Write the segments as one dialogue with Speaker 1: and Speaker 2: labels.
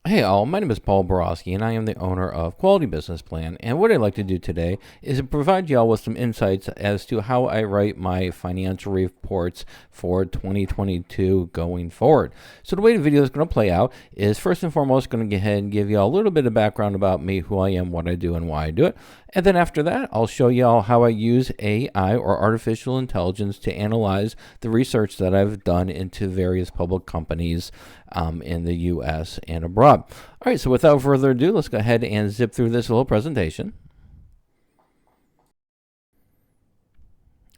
Speaker 1: Hey all, my name is Paul Borosky and I am the owner of Quality Business Plan. And what I'd like to do today is to provide y'all with some insights as to how I write my financial reports for 2022 going forward. So the way the video is going to play out is first and foremost going to go ahead and give y'all a little bit of background about me, who I am, what I do, and why I do it. And then after that, I'll show y'all how I use AI or artificial intelligence to analyze the research that I've done into various public companies in the U.S. and abroad. All right, so without further ado, let's go ahead and zip through this little presentation.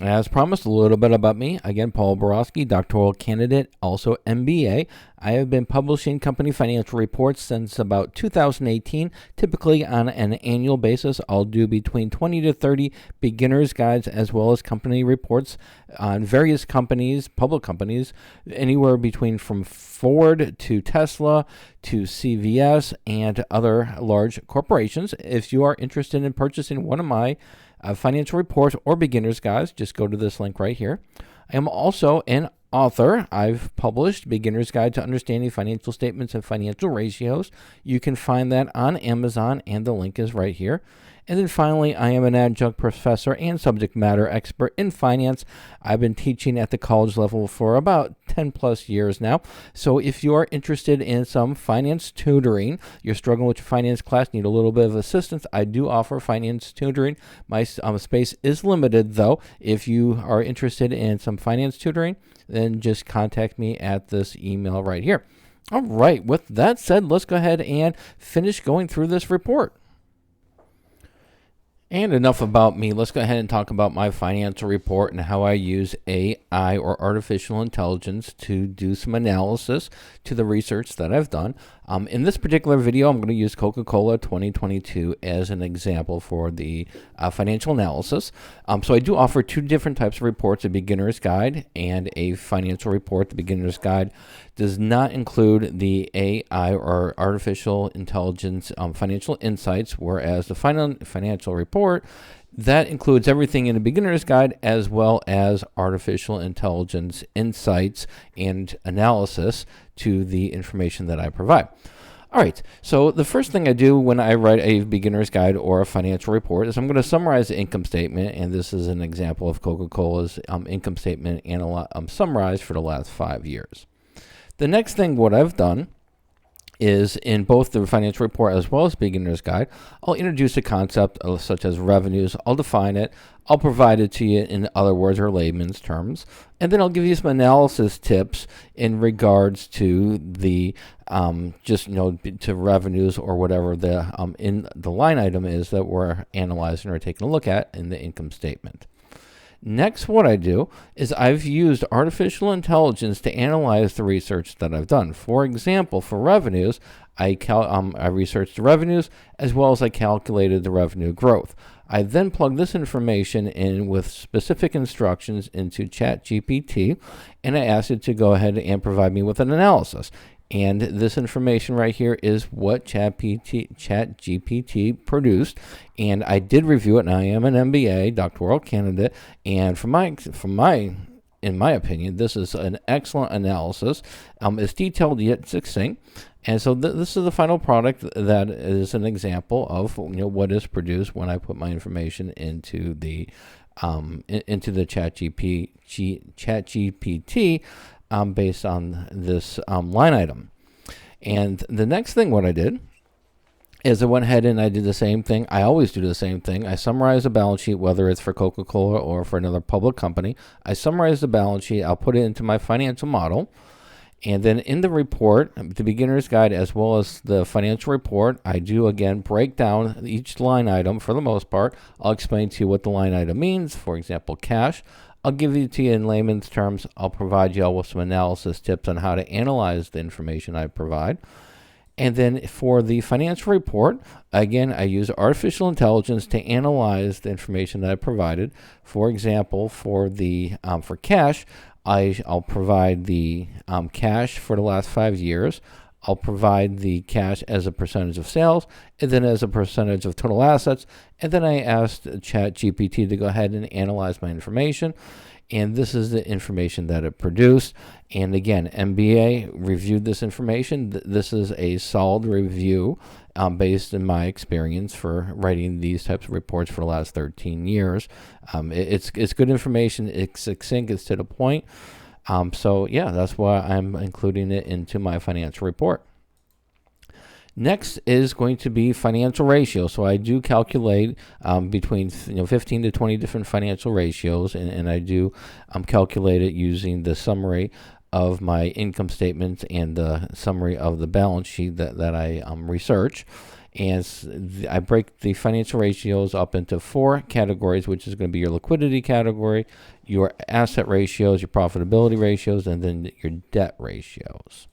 Speaker 1: As promised, a little bit about me. Again, Paul Borosky, doctoral candidate, also MBA. I have been publishing company financial reports since about 2018, typically on an annual basis. I'll do between 20 to 30 beginner's guides as well as company reports on various companies, public companies, anywhere between from Ford to Tesla to CVS and other large corporations. If you are interested in purchasing one of my financial reports or beginner's guides, just go to this link right here. I am also an author. I've published Beginner's Guide to Understanding Financial Statements and Financial Ratios. You can find that on Amazon, and the link is right here. And then finally, I am an adjunct professor and subject matter expert in finance. I've been teaching at the college level for about 10 plus years now. So if you are interested in some finance tutoring, you're struggling with your finance class, need a little bit of assistance, I do offer finance tutoring. My space is limited though. If you are interested in some finance tutoring, then just contact me at this email right here. All right, with that said, let's go ahead and finish going through this report. And enough about me. Let's go ahead and talk about my financial report and how I use AI or artificial intelligence to do some analysis to the research that I've done. In this particular video, I'm going to use Coca-Cola 2022 as an example for the financial analysis. So I do offer two different types of reports, a beginner's guide and a financial report. The beginner's guide does not include the AI or artificial intelligence financial insights, whereas the financial report, that includes everything in a beginner's guide as well as artificial intelligence insights and analysis to the information that I provide. All right, so the first thing I do when I write a beginner's guide or a financial report is I'm going to summarize the income statement, and this is an example of Coca-Cola's income statement summarized for the last 5 years. The next thing what I've done is in both the financial report as well as beginner's guide, I'll introduce a concept such as revenues. I'll define it. I'll provide it to you in other words or layman's terms. And then I'll give you some analysis tips in regards to the to revenues or whatever the in the line item is that we're analyzing or taking a look at in the income statement. Next, what I do is I've used artificial intelligence to analyze the research that I've done. For example, for revenues, I researched the revenues as well as I calculated the revenue growth. I then plug this information in with specific instructions into ChatGPT, and I asked it to go ahead and provide me with an analysis. And this information right here is what ChatGPT produced, and I did review it. And I am an MBA doctoral candidate, and in my opinion, this is an excellent analysis. It's detailed yet succinct, and so this is the final product that is an example of what is produced when I put my information into the ChatGPT. Based on this line item. And the next thing what I did is I went ahead and I did the same thing. I always do the same thing. I summarize the balance sheet, whether it's for Coca-Cola or for another public company. I summarize the balance sheet. I'll put it into my financial model. And then in the report, the beginner's guide as well as the financial report, I do again break down each line item for the most part. I'll explain to you what the line item means. For example, cash. I'll give it to you in layman's terms. I'll provide you all with some analysis tips on how to analyze the information I provide. And then for the financial report, again, I use artificial intelligence to analyze the information that I provided. For example, for cash, I'll provide the cash for the last 5 years. I'll provide the cash as a percentage of sales, and then as a percentage of total assets. And then I asked ChatGPT to go ahead and analyze my information. And this is the information that it produced. And again, MBA reviewed this information. This is a solid review based on my experience for writing these types of reports for the last 13 years. It's good information. It's succinct. It's to the point. So yeah, that's why I'm including it into my financial report. Next is going to be financial ratios. So I do calculate between 15 to 20 different financial ratios, and I do calculate it using the summary of my income statement and the summary of the balance sheet that I research. And I break the financial ratios up into 4 categories, which is going to be your liquidity category, your asset ratios, your profitability ratios, and then your debt ratios.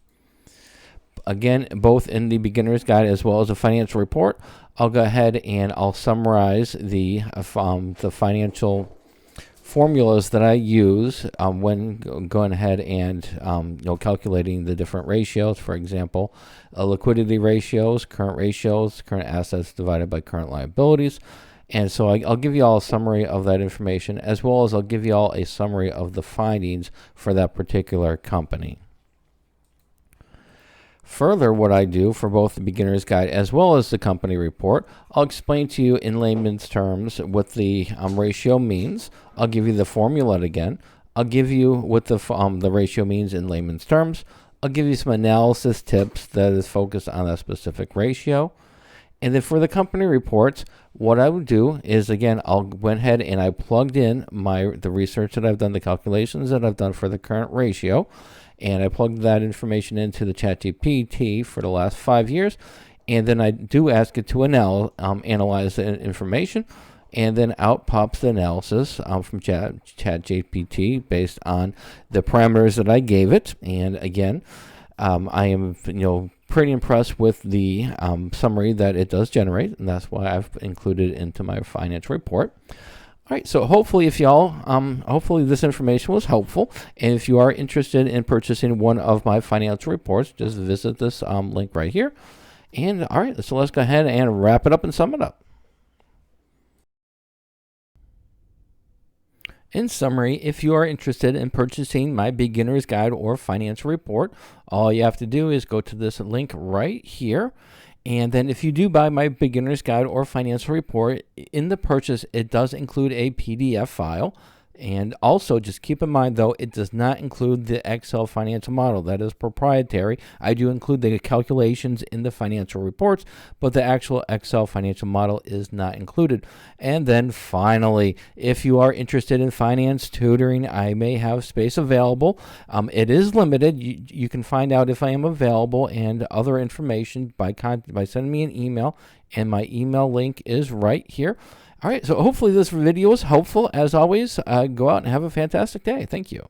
Speaker 1: Again, both in the beginner's guide as well as a financial report, I'll go ahead and I'll summarize the financial formulas that I use when going ahead and calculating the different ratios. For example, liquidity ratios, current assets divided by current liabilities. And so I'll give you all a summary of that information, as well as I'll give you all a summary of the findings for that particular company. Further, what I do for both the beginner's guide as well as the company report, I'll explain to you in layman's terms what the ratio means. I'll give you the formula again. I'll give you what the ratio means in layman's terms. I'll give you some analysis tips that is focused on that specific ratio. And then for the company reports, what I would do is, again, I'll went ahead and I plugged in the research that I've done, the calculations that I've done for the current ratio, and I plugged that information into the ChatGPT for the last 5 years. And then I do ask it to analyze the information, and then out pops the analysis from ChatGPT based on the parameters that I gave it. And again, I am pretty impressed with the summary that it does generate, and that's why I've included it into my financial report. All right, so hopefully hopefully this information was helpful. And if you are interested in purchasing one of my financial reports, just visit this link right here. And all right, so let's go ahead and wrap it up and sum it up. In summary, if you are interested in purchasing my beginner's guide or financial report, all you have to do is go to this link right here. And then if you do buy my beginner's guide or financial report, in the purchase, it does include a PDF file. And also, just keep in mind, though, it does not include the Excel financial model. That is proprietary. I do include the calculations in the financial reports, but the actual Excel financial model is not included. And then finally, if you are interested in finance tutoring, I may have space available. It is limited. You can find out if I am available and other information by sending me an email, and my email link is right here. All right, so hopefully this video was helpful. As always, go out and have a fantastic day. Thank you.